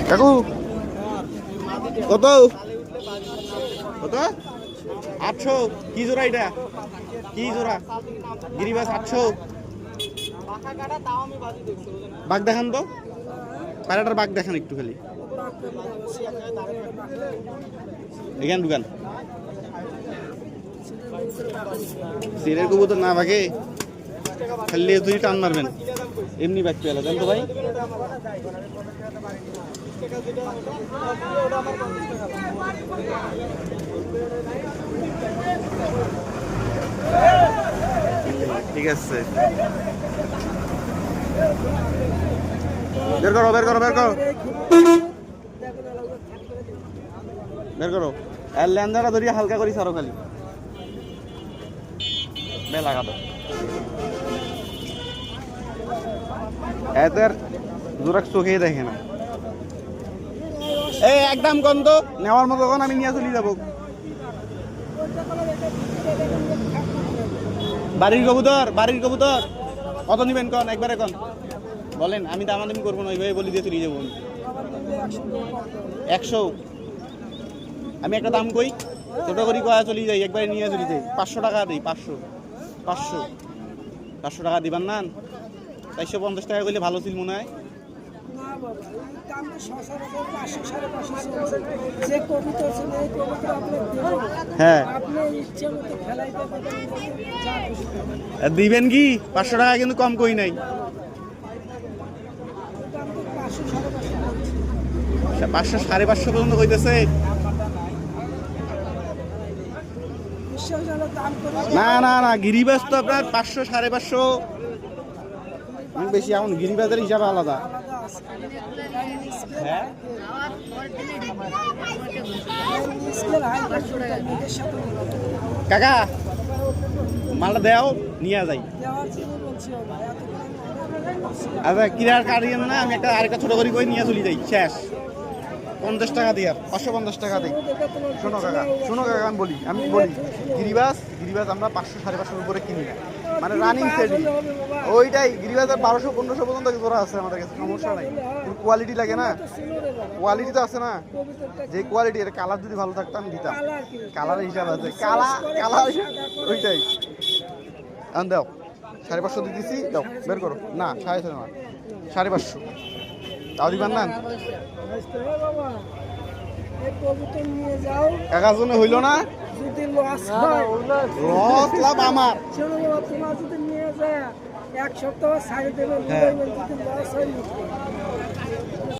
কাকু কত কত 800 কি জোড়া এটা কি জোড়া গিরিবাস 800 বাঘ দেখান তো পায়রাটার বাঘ দেখান একটু খালি এখান দোকান সিরের কবুতর না ভাগে খালি তুই টান মারবেন এমনি বাঘ পেলা জান তো ভাই ঠিক আছে বের করো বের করো বের করো বের করো আর ল্যান্ডারটা ধরিয়ে হালকা করি সারো খালি মেলা কাটো এদের জোরাক চোখেই দেখে না এই একদম গন্ধ নেওয়ার মতো কখন আমি নিয়ে চলে যাবো বাড়ির কবুতর কত নিবেন কন একবারে কন বলেন আমি দামাদামি করবো না ওইভাবে বলি দিয়ে চলে যাবো 100 আমি একটা দাম কই ছোট করি কয়া চলে যাই একবারে নিয়ে চলে যাই 500 টাকা দিই 500 টাকা দিবেন না 450 টাকা করলে ভালো ছিল মনে হয় হ্যাঁ দিবেন কি 500 টাকা কিন্তু কম কই নাই 500 550 পর্যন্ত কইতেছে না না না গিরিবাস তো আপনার 500 550 বেশি এখন গিরিবাসের হিসাবে আলাদা হ্যাঁ কাকা মালটা দেও নিয়ে যাই আচ্ছা কিরার কাটিয়ে না আমি একটা আরেকটা ছোট করে কই নিয়ে চলে যাই শেষ 50 টাকা দিয়ে 550 টাকা দিই শোনো কাকা আমি বলি গিরিবাস আমরা 500 550 উপরে কিনি না মানে রানিং সেটই ওইটাই গিরিবাসের 1200 1500 পর্যন্ত জোড়া আছে আমাদের কাছে সমস্যা নাই কিন্তু কোয়ালিটি লাগে না কোয়ালিটি তো আছে না যে কোয়ালিটি এর কালার যদি ভালো থাকতো আমি দিতাম কালারের হিসাব আছে কালার ওইটাই আন দাও 550 দিয়ে দিছি দাও বের করো না 650 না 550 তাও দিবেন না কাকা জন্য হইল না যদি লস লাভ আমার তোমার যদি নিয়ে যায় এক সপ্তাহ সাইড দেবে লস হয়